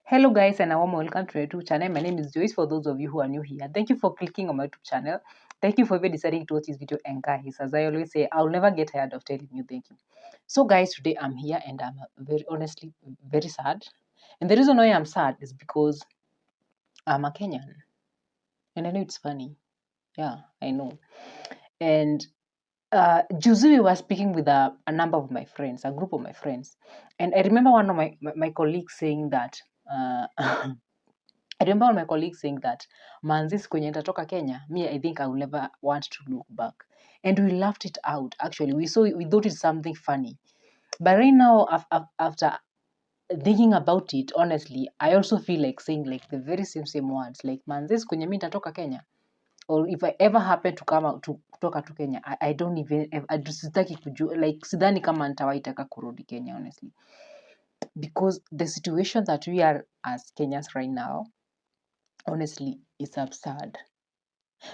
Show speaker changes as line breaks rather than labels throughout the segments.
Hello guys and a warm welcome to my YouTube channel. My name is Joyce. For those of you who are new here, thank you for clicking on my YouTube channel. Thank you for even deciding to watch this video. And guys, as I always say, I'll never get tired of telling you thank you. So guys, today I'm here and I'm very honestly very sad. And the reason why I'm sad is because I'm a Kenyan. And I know it's funny. Yeah, I know. And Juzi, we were speaking with a number of my friends, a group of my friends. And I remember one of my colleagues saying that I remember my colleague saying that manzis kwenye nitatoka Kenya, me I think I will never want to look back. And we laughed it out. Actually, we thought it's something funny. But right now, after thinking about it, honestly, I also feel like saying like the very same words, like manzis kwenye mi nitatoka Kenya. Or if I ever happen to come out to kutoka to Kenya, I don't even sitaki kujua, like sidhani kama nitawaitaka kurudi Kenya, honestly, because the situation that we are as Kenyans right now, honestly, is absurd.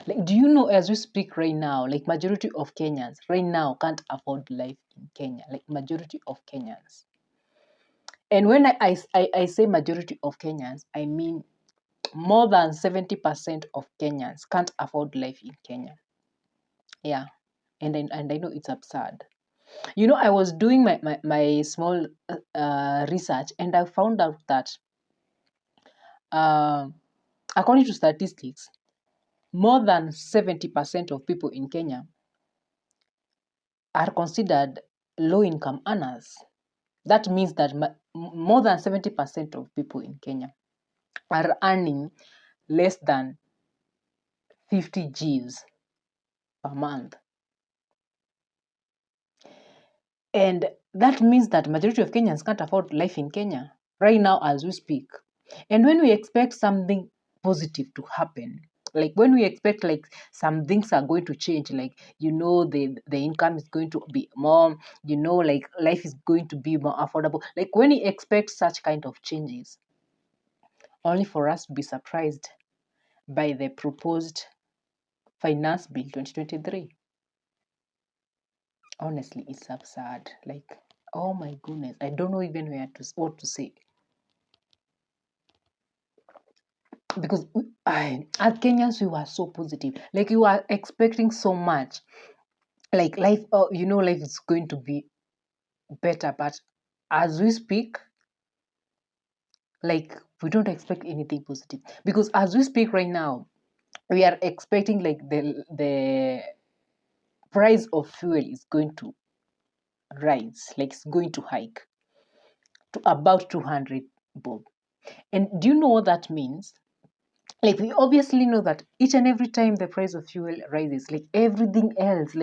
Like, do you know, as we speak right now, like majority of Kenyans right now can't afford life in Kenya. Like majority of Kenyans. And when I say majority of Kenyans, I mean more than 70% of Kenyans can't afford life in Kenya. Yeah. And I know it's absurd. You know, I was doing my small research and I found out that according to statistics, more than 70% of people in Kenya are considered low-income earners. That means that more than 70% of people in Kenya are earning less than 50 Gs per month. And that means that majority of Kenyans can't afford life in Kenya right now as we speak. And when we expect something positive to happen, like when we expect like some things are going to change, like the income is going to be more, like life is going to be more affordable, like when we expect such kind of changes, only for us to be surprised by the proposed finance bill 2023. Honestly, it's absurd. Like, oh my goodness, I don't know even what to say. Because as Kenyans, we were so positive. Like, you are expecting so much. Like, life, life is going to be better. But as we speak, like, we don't expect anything positive. Because as we speak right now, we are expecting like the price of fuel is going to rise, like it's going to hike to about 200 bob. And do you know what that means? Like, we obviously know that each and every time the price of fuel rises, like everything else,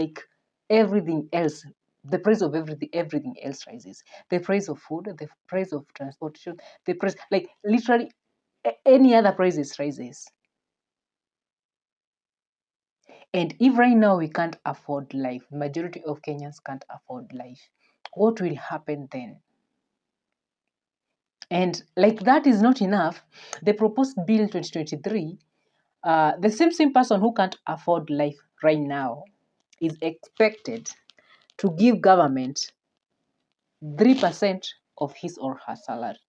the price of everything else rises. The price of food, the price of transportation, the price, like literally any other prices rises. And if right now we can't afford life, majority of Kenyans can't afford life, what will happen then? And like that is not enough, the proposed bill 2023, the same person who can't afford life right now is expected to give government 3% of his or her salary.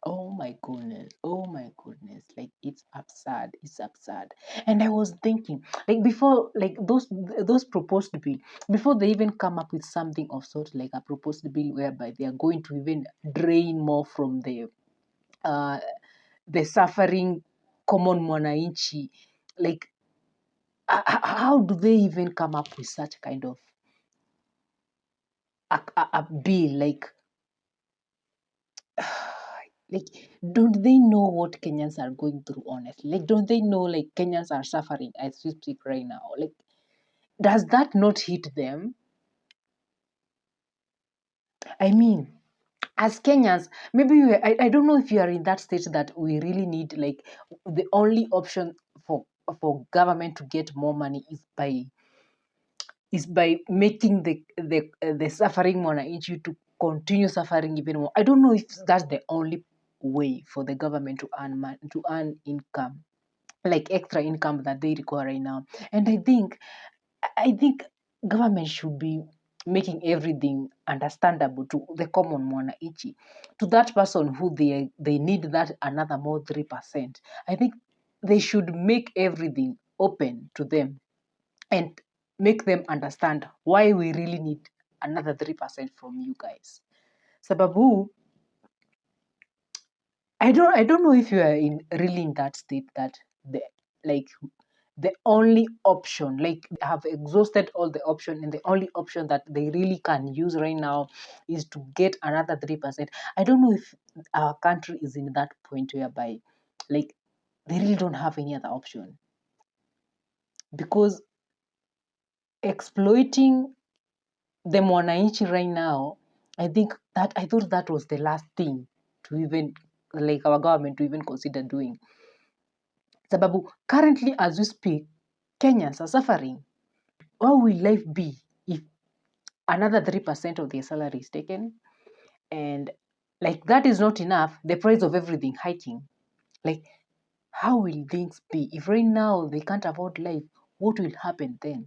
Oh my goodness. Oh my goodness. Like, it's absurd. It's absurd. And I was thinking, like, before, like those proposed bill, before they even come up with something of sort, like a proposed bill whereby they are going to even drain more from the suffering common mwananchi, like, how do they even come up with such kind of a bill? Like, don't they know what Kenyans are going through, honestly? Like, don't they know, like, Kenyans are suffering as we speak right now? Like, does that not hit them? I mean, as Kenyans, maybe I don't know if you are in that stage that we really need, like, the only option for government to get more money is by making the suffering mwananchi to continue suffering even more. I don't know if that's the only way for the government to earn income, like extra income that they require right now. And I think government should be making everything understandable to the common mwananchi, to that person who they need that another more 3%. I think they should make everything open to them and make them understand why we really need another 3% from you guys. Sababu, I don't know if you are really in that state that the like the only option, like have exhausted all the option, and the only option that they really can use right now is to get another 3%. I don't know if our country is in that point whereby like they really don't have any other option, because exploiting the mwananchi right now, I thought that was the last thing to even, like, our government to even consider doing. Sababu currently as we speak, Kenyans are suffering. How will life be if another 3% of their salary is taken? And like that is not enough, the price of everything hiking. Like, how will things be if right now they can't afford life? What will happen then?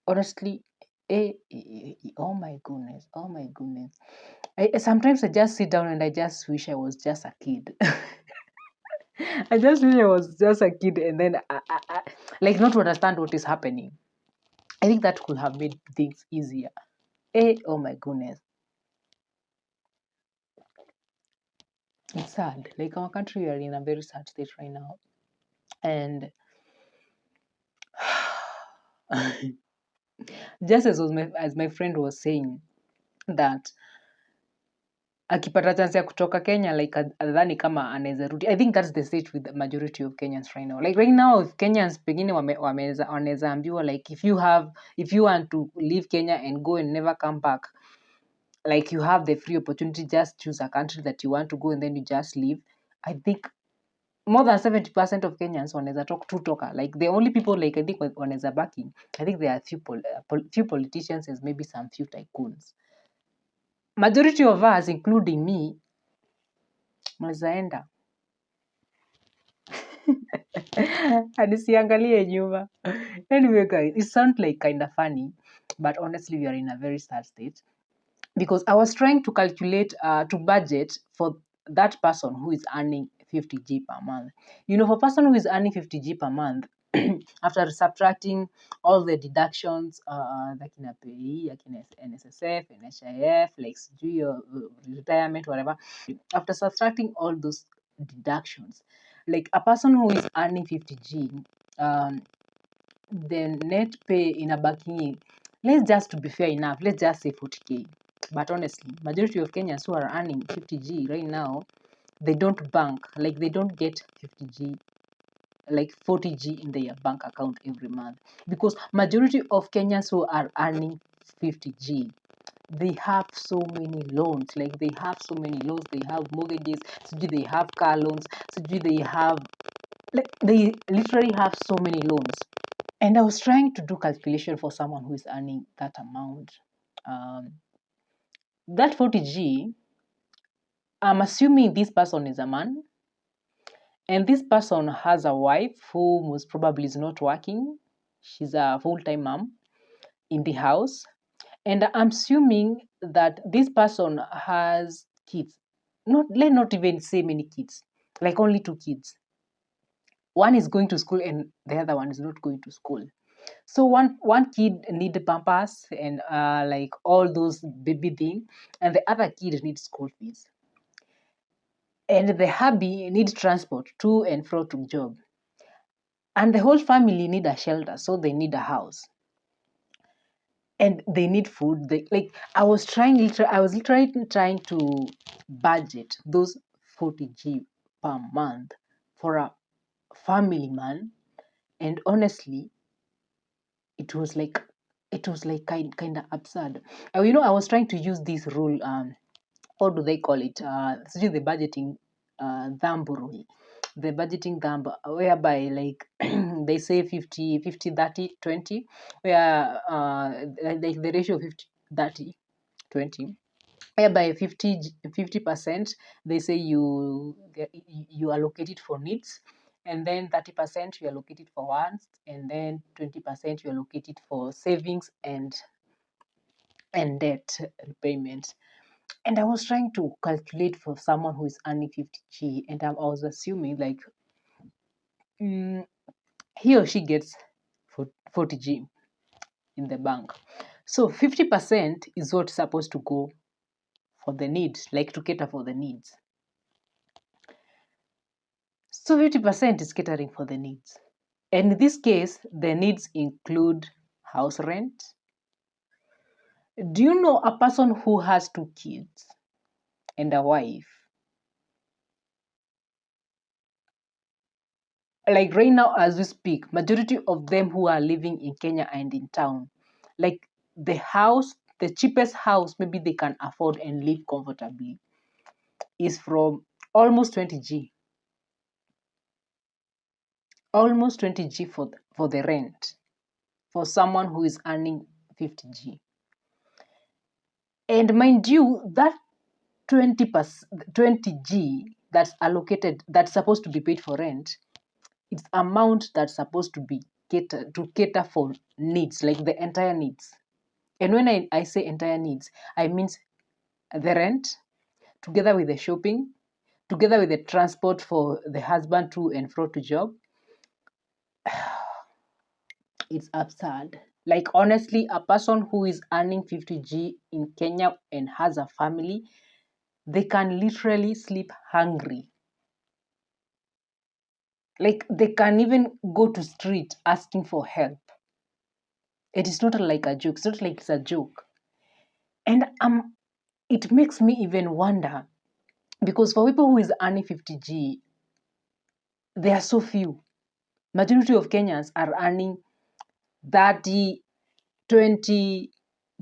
Honestly, oh my goodness, oh my goodness. Sometimes I just sit down and I just wish I was just a kid. I just wish I was just a kid, and then like not to understand what is happening. I think that could have made things easier. Oh my goodness. It's sad. Like our country, we are in a very sad state right now. And just as my friend was saying that akipata chance ya kutoka Kenya, like adhani kama anaweza rudi. I think that's the state with the majority of Kenyans right now. Like right now, if Kenyans pengine wanaweza ambiwa, like if you want to leave Kenya and go and never come back, like you have the free opportunity, just choose a country that you want to go and then you just leave. I think more than 70% of Kenyans wanaweza toka. Like the only people, like I think wanaweza baki, I think there are few politicians and maybe some few tycoons. Majority of us, including me, mnaweza enda anisiangalie nyuma. Anyway guys, it sounds like kind of funny, but honestly we are in a very sad state, because I was trying to calculate, to budget for that person who is earning 50G per month. For a person who is earning 50G per month, after subtracting all the deductions, like in a pay, like in NSSF, NHIF, like retirement, whatever, after subtracting all those deductions, like a person who is earning 50G, the net pay in a banking, let's just, to be fair enough, let's just say 40K. But honestly, majority of Kenyans who are earning 50G right now, they don't bank, like they don't get 50G, like 40G in their bank account every month, because majority of Kenyans who are earning 50G, they have so many loans, like they have so many loans, they have mortgages, they have car loans, they have, like they literally have so many loans. And I was trying to do calculation for someone who is earning that amount. That 40G, I'm assuming this person is a man, and this person has a wife who most probably is not working. She's a full-time mom in the house. And I'm assuming that this person has kids. Let's not even say many kids, like only 2 kids. One is going to school and the other one is not going to school. So one kid need pampers and like all those baby thing, and the other kid needs school fees. And the hubby needs transport to and fro to job. And the whole family need a shelter, so they need a house. And they need food. I was literally trying to budget those 40G per month for a family man, and honestly, it was like kind of absurd. I was trying to use this rule. What do they call it? The budgeting thumb rule. The budgeting thumb, whereby like they say 50, 50, 30, 20, where like the ratio 50, 30, 20, whereby 50% they say you allocate it for needs, and then 30% you allocate it for wants, and then 20% you allocate it for savings and and debt repayment. And I was trying to calculate for someone who is earning 50G, and I was assuming like mm, he or she gets 40G in the bank. So 50% is what's supposed to go for the needs, like to cater for the needs. So 50% is catering for the needs. And in this case, the needs include house rent. Do you know a person who has 2 kids and a wife? Like right now, as we speak, majority of them who are living in Kenya and in town, like the cheapest house maybe they can afford and live comfortably is from almost 20G. Almost 20G for the rent for someone who is earning 50G. And mind you, that 20G that's allocated, that's supposed to be paid for rent, it's amount that's supposed to be cater for needs, like the entire needs. And when I say entire needs, I mean the rent, together with the shopping, together with the transport for the husband to and fro to job. It's absurd. Like honestly, a person who is earning 50G in Kenya and has a family, they can literally sleep hungry. Like they can even go to street asking for help. It is not like a joke. It's not like it's a joke. And it makes me even wonder because for people who is earning 50G, they are so few. Majority of Kenyans are earning 30, 20,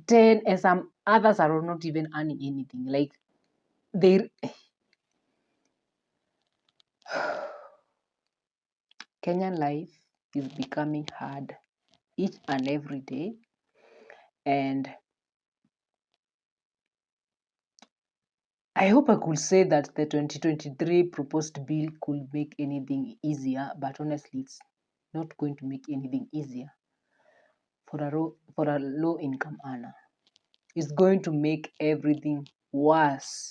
10, and some others are not even earning anything. Like they Kenyan life is becoming hard each and every day. And I hope I could say that the 2023 proposed bill could make anything easier, but honestly, it's not going to make anything easier for a low income earner. It's going to make everything worse.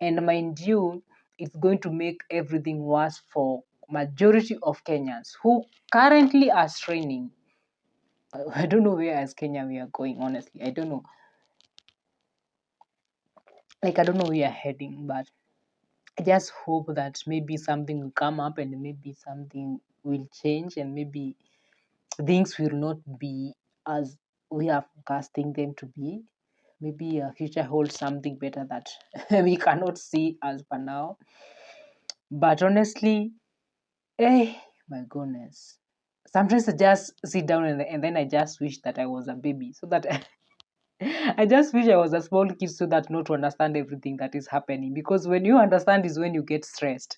And mind you, it's going to make everything worse for majority of Kenyans who currently are straining. I don't know where as Kenya we are going, honestly. I don't know. Like I don't know where we are heading, but I just hope that maybe something will come up and maybe something will change and maybe things will not be as we are forecasting them to be. Maybe a future holds something better that we cannot see as per now. But honestly, my goodness. Sometimes I just sit down and then I just wish that I was a baby so that I just wish I was a small kid so that not to understand everything that is happening. Because when you understand is when you get stressed.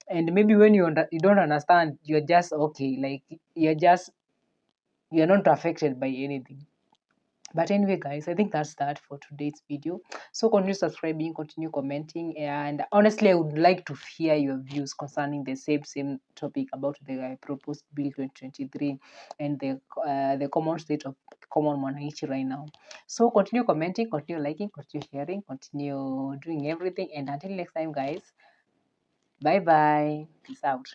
And maybe when you don't understand, you're just okay. Like you're not affected by anything. But anyway, guys, I think that's that for today's video. So continue subscribing, continue commenting, and honestly, I would like to hear your views concerning the same topic about the proposed bill 2023 and the common state of common mwananchi right now. So continue commenting, continue liking, continue sharing, continue doing everything, and until next time, guys, bye bye, peace out.